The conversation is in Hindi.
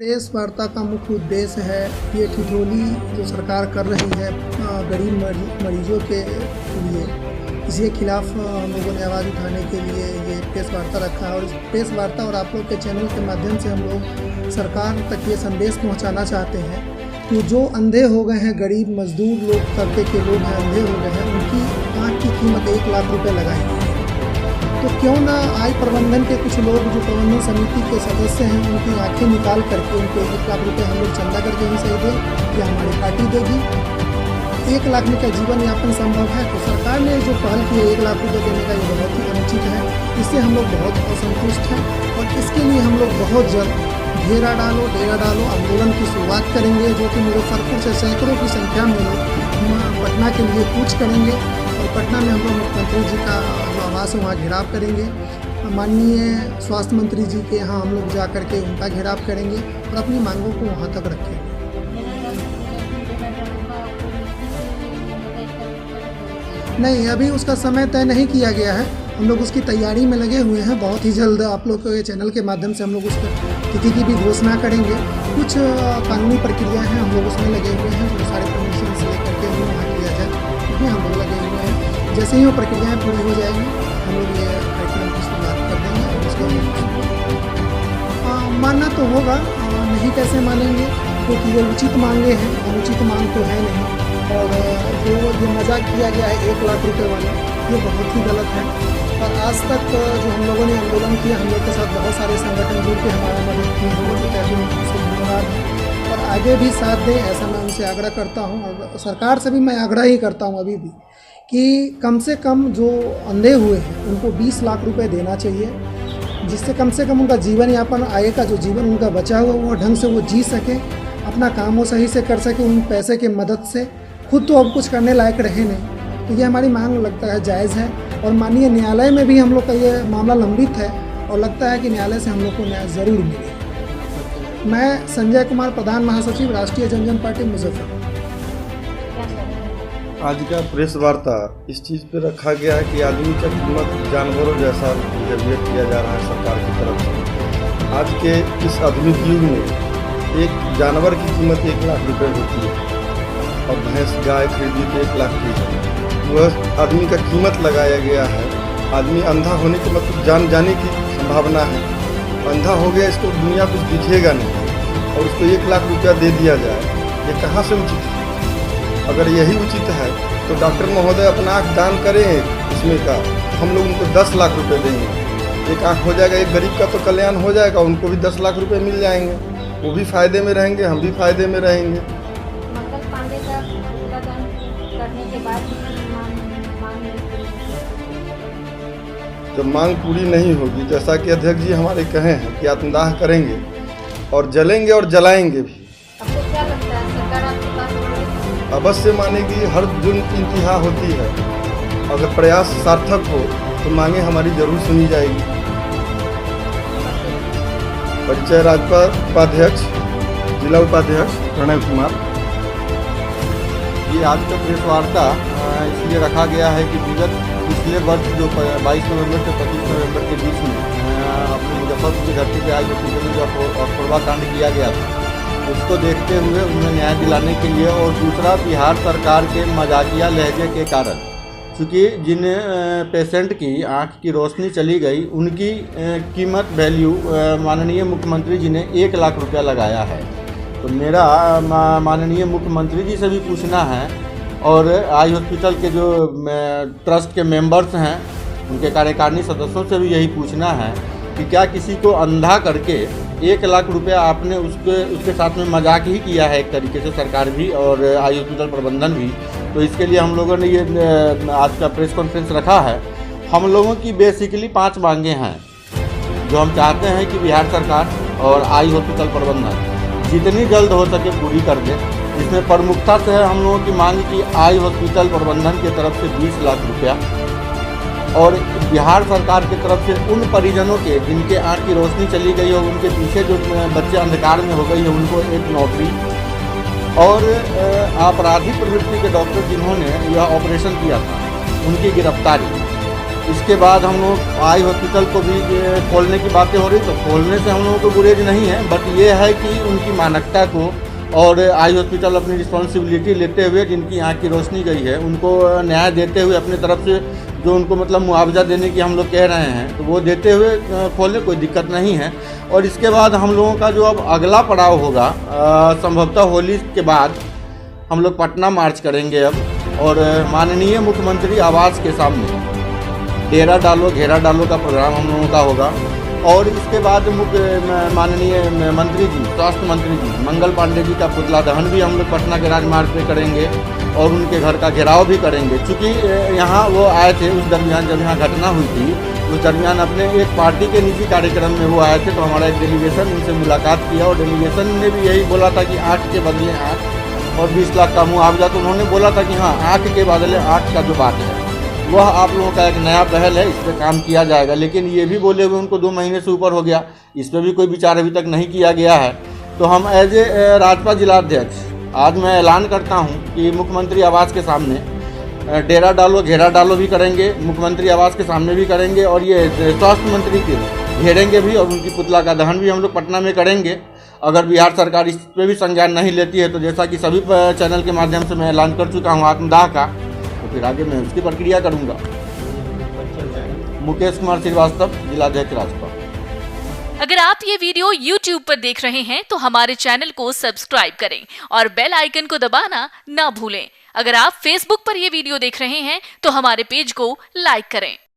प्रेस वार्ता का मुख्य उद्देश्य है ये ठिठोली जो सरकार कर रही है गरीब मरीजों के लिए, इसके खिलाफ हम लोगों ने आवाज़ उठाने के लिए ये प्रेस वार्ता रखा है। और इस प्रेस वार्ता और आप लोग के चैनल के माध्यम से हम लोग सरकार तक ये संदेश पहुंचाना चाहते हैं कि जो अंधे हो गए हैं, गरीब मजदूर लोग तबके के लोग हैं, अंधे हो गए हैं, उनकी आँख की कीमत 1 लाख रुपये लगाई गई है। तो क्यों ना आय प्रबंधन के कुछ लोग जो प्रबंधन समिति के सदस्य हैं उनकी आंखें निकाल करके उनको 1 लाख रुपये हम लोग चंदा करके ही सही दें या हमारी पार्टी देगी। 1 लाख में क्या जीवन यापन संभव है? तो सरकार ने जो पहल की है 1 लाख रुपये देने का, ये बहुत ही अनुचित है। इससे हम लोग बहुत असंतुष्ट हैं और इसके लिए हम लोग बहुत जल्द डेरा डालो आंदोलन की शुरुआत करेंगे, जो कि मुजफ्फरपुर से सैकड़ों की संख्या में लोग पटना के लिए कूच करेंगे और पटना में हम लोग मुख्यमंत्री जी का जो आवास है वहाँ घेराव करेंगे। माननीय स्वास्थ्य मंत्री जी के यहाँ हम लोग जा कर के उनका घेराव करेंगे और अपनी मांगों को वहाँ तक रखेंगे। नहीं, अभी उसका समय तय नहीं किया गया है, हम लोग उसकी तैयारी में लगे हुए हैं। बहुत ही जल्द आप लोग के चैनल के माध्यम से हम लोग उस तिथि की भी घोषणा करेंगे। कुछ कानूनी प्रक्रिया हैं, हम लोग उसमें लगे हुए हैं, जो सारे परमिशन से लेकर के हमें वहाँ किया जाए उसमें हम लोग लगे हुए हैं। जैसे ही वो प्रक्रियाएँ पूरी हो जाएंगी हम लोग ये कार्यक्रम की शुरुआत कर देंगे और उसको मानना तो होगा, नहीं कैसे मानेंगे, क्योंकि ये उचित मांगे हैं, अनुचित मांग तो है नहीं। और जो ये मजाक किया गया है 1 लाख रुपये वाला, ये बहुत ही गलत है। और आज तक जो हम लोगों ने आंदोलन किया, हम लोग के साथ बहुत सारे संगठन जुड़ के हमारा मदद की, हम लोग कहते हैं उससे धन्यवाद है और आगे भी साथ दें, ऐसा मैं उनसे आग्रह करता हूं। और सरकार से भी मैं आग्रह ही करता हूं अभी भी कि कम से कम जो अंधे हुए हैं उनको 20 लाख रुपये देना चाहिए, जिससे कम से कम उनका जीवन यापन, आगे का जो जीवन उनका बचा हुआ वो ढंग से वो जी सके, अपना काम वो सही से कर सके। उन पैसे के मदद से खुद तो अब कुछ करने लायक रहे नहीं, तो ये हमारी मांग लगता है जायज़ है। और माननीय न्यायालय में भी हम लोग का ये मामला लंबित है और लगता है कि न्यायालय से हम लोग को न्याय ज़रूर मिले। मैं संजय कुमार, प्रधान महासचिव, राष्ट्रीय जनजन पार्टी, मुजफ्फरपुर। आज का प्रेस वार्ता इस चीज़ पे रखा गया है कि आदमी का कीमत जानवरों जैसा बिहेवियर किया जा रहा है सरकार की तरफ से। आज के इस आधुनिक युग में एक जानवर की कीमत 1 लाख रुपये होती है और भैंस गाय खरीदी तो 1 लाख की है, वह आदमी का कीमत लगाया गया है। आदमी अंधा होने के मतलब जान जाने की संभावना है, अंधा हो गया, इसको दुनिया कुछ दिखेगा नहीं और उसको 1 लाख रुपया दे दिया जाए, ये कहाँ से उचित है? अगर यही उचित है तो डॉक्टर महोदय अपना आँख दान करें इसमें का, हम लोग उनको 10 लाख रुपये देंगे, एक आँख हो जाएगा, एक गरीब का तो कल्याण हो जाएगा, उनको भी 10 लाख रुपये मिल जाएंगे, वो भी फायदे में रहेंगे, हम भी फायदे में रहेंगे। जब मांग पूरी नहीं होगी, जैसा कि अध्यक्ष जी हमारे कहे हैं कि आत्मदाह करेंगे और जलेंगे और जलाएंगे भी। आपको क्या लगता है सरकार आपकी बात मानेगी? अवश्य मानेगी, हर जुर्म की इंतहा होती है, अगर प्रयास सार्थक हो तो मांगे हमारी जरूर सुनी जाएगी। परिचय राजपाल उपाध्यक्ष, जिला उपाध्यक्ष प्रणय कुमार। ये आज का प्रेस वार्ता इसलिए रखा गया है कि विगत पिछले वर्ष जो 22 नवंबर से 25 नवंबर के बीच में अपने मुजफ्फरपुर की धरती पर आज में जो अपूर्वा कांड किया गया था, उसको देखते हुए उन्हें न्याय दिलाने के लिए और दूसरा बिहार सरकार के मजाकिया लहजे के कारण, चूँकि जिन पेशेंट की आँख की रोशनी चली गई उनकी कीमत वैल्यू माननीय मुख्यमंत्री जी ने 1 लाख रुपया लगाया है। तो मेरा माननीय मुख्यमंत्री जी से भी पूछना है और आई हॉस्पिटल के जो ट्रस्ट के मेंबर्स हैं उनके कार्यकारिणी सदस्यों से भी यही पूछना है कि क्या किसी को अंधा करके 1 लाख रुपया आपने उसके साथ में मजाक ही किया है एक तरीके से, सरकार भी और आई हॉस्पिटल प्रबंधन भी। तो इसके लिए हम लोगों ने ये आज का प्रेस कॉन्फ्रेंस रखा है। हम लोगों की बेसिकली 5 मांगे हैं जो हम चाहते हैं कि बिहार सरकार और आई हॉस्पिटल प्रबंधन जितनी जल्द हो सके पूरी कर दे। इसमें प्रमुखता से है हम लोगों की मांग की आई हॉस्पिटल प्रबंधन की तरफ से 20 लाख रुपया और बिहार सरकार की तरफ से उन परिजनों के जिनके आँख की रोशनी चली गई हो, उनके पीछे जो बच्चे अंधकार में हो गई है, उनको एक नौकरी और आपराधिक प्रवृत्ति के डॉक्टर जिन्होंने यह ऑपरेशन किया था उनकी गिरफ्तारी। इसके बाद हम लोग आई हॉस्पिटल को भी खोलने की बातें हो रही, तो खोलने से हम लोगों को गुरेज नहीं है, बट ये है कि उनकी मानकता को और आई हॉस्पिटल अपनी रिस्पॉन्सिबिलिटी लेते हुए जिनकी आँख की रोशनी गई है उनको न्याय देते हुए अपनी तरफ से जो उनको मतलब मुआवजा देने की हम लोग कह रहे हैं तो वो देते हुए खोले, कोई दिक्कत नहीं है। और इसके बाद हम लोगों का जो अब अगला पड़ाव होगा संभवतः होली के बाद हम लोग पटना मार्च करेंगे अब, और माननीय मुख्यमंत्री आवास के सामने डेरा डालो घेरा डालो का प्रोग्राम हम लोगों का होगा। और इसके बाद माननीय मंत्री जी, स्वास्थ्य मंत्री जी मंगल पांडे जी का पुतला दहन भी हम लोग पटना के राजमार्ग पे करेंगे और उनके घर का घेराव भी करेंगे। चूँकि यहाँ वो आए थे उस दरमियान जब यहाँ घटना हुई थी, उस दरमियान अपने एक पार्टी के निजी कार्यक्रम में वो आए थे, तो हमारा एक डेलीगेशन उनसे मुलाकात किया और डेलीगेशन ने भी यही बोला था कि 8 के बदले 8 और 20 लाख का मुआवजा। तो उन्होंने बोला था कि हाँ 8 के बदले 8 का जो बात है वह आप लोगों का एक नया पहल है, इस पर काम किया जाएगा। लेकिन ये भी बोले हुए उनको 2 महीने से ऊपर हो गया, इस पर भी कोई विचार अभी तक नहीं किया गया है। तो हम एज ए राजपा जिलाध्यक्ष आज मैं ऐलान करता हूं कि मुख्यमंत्री आवास के सामने डेरा डालो घेरा डालो भी करेंगे, मुख्यमंत्री आवास के सामने भी करेंगे और ये स्वास्थ्य मंत्री के घेरेंगे भी, और उनकी पुतला का दहन भी हम लोग पटना में करेंगे। अगर बिहार सरकार इस पर भी संज्ञान नहीं लेती है तो जैसा कि सभी चैनल के माध्यम से मैं ऐलान कर चुका हूँ आत्मदाह का, तो फिर आगे मैं उसकी प्रक्रिया करूँगा। मुकेश कुमार श्रीवास्तव, जिलाध्यक्ष राजपा। अगर आप ये वीडियो YouTube पर देख रहे हैं तो हमारे चैनल को सब्सक्राइब करें और बेल आइकन को दबाना ना भूलें। अगर आप Facebook पर ये वीडियो देख रहे हैं तो हमारे पेज को लाइक करें।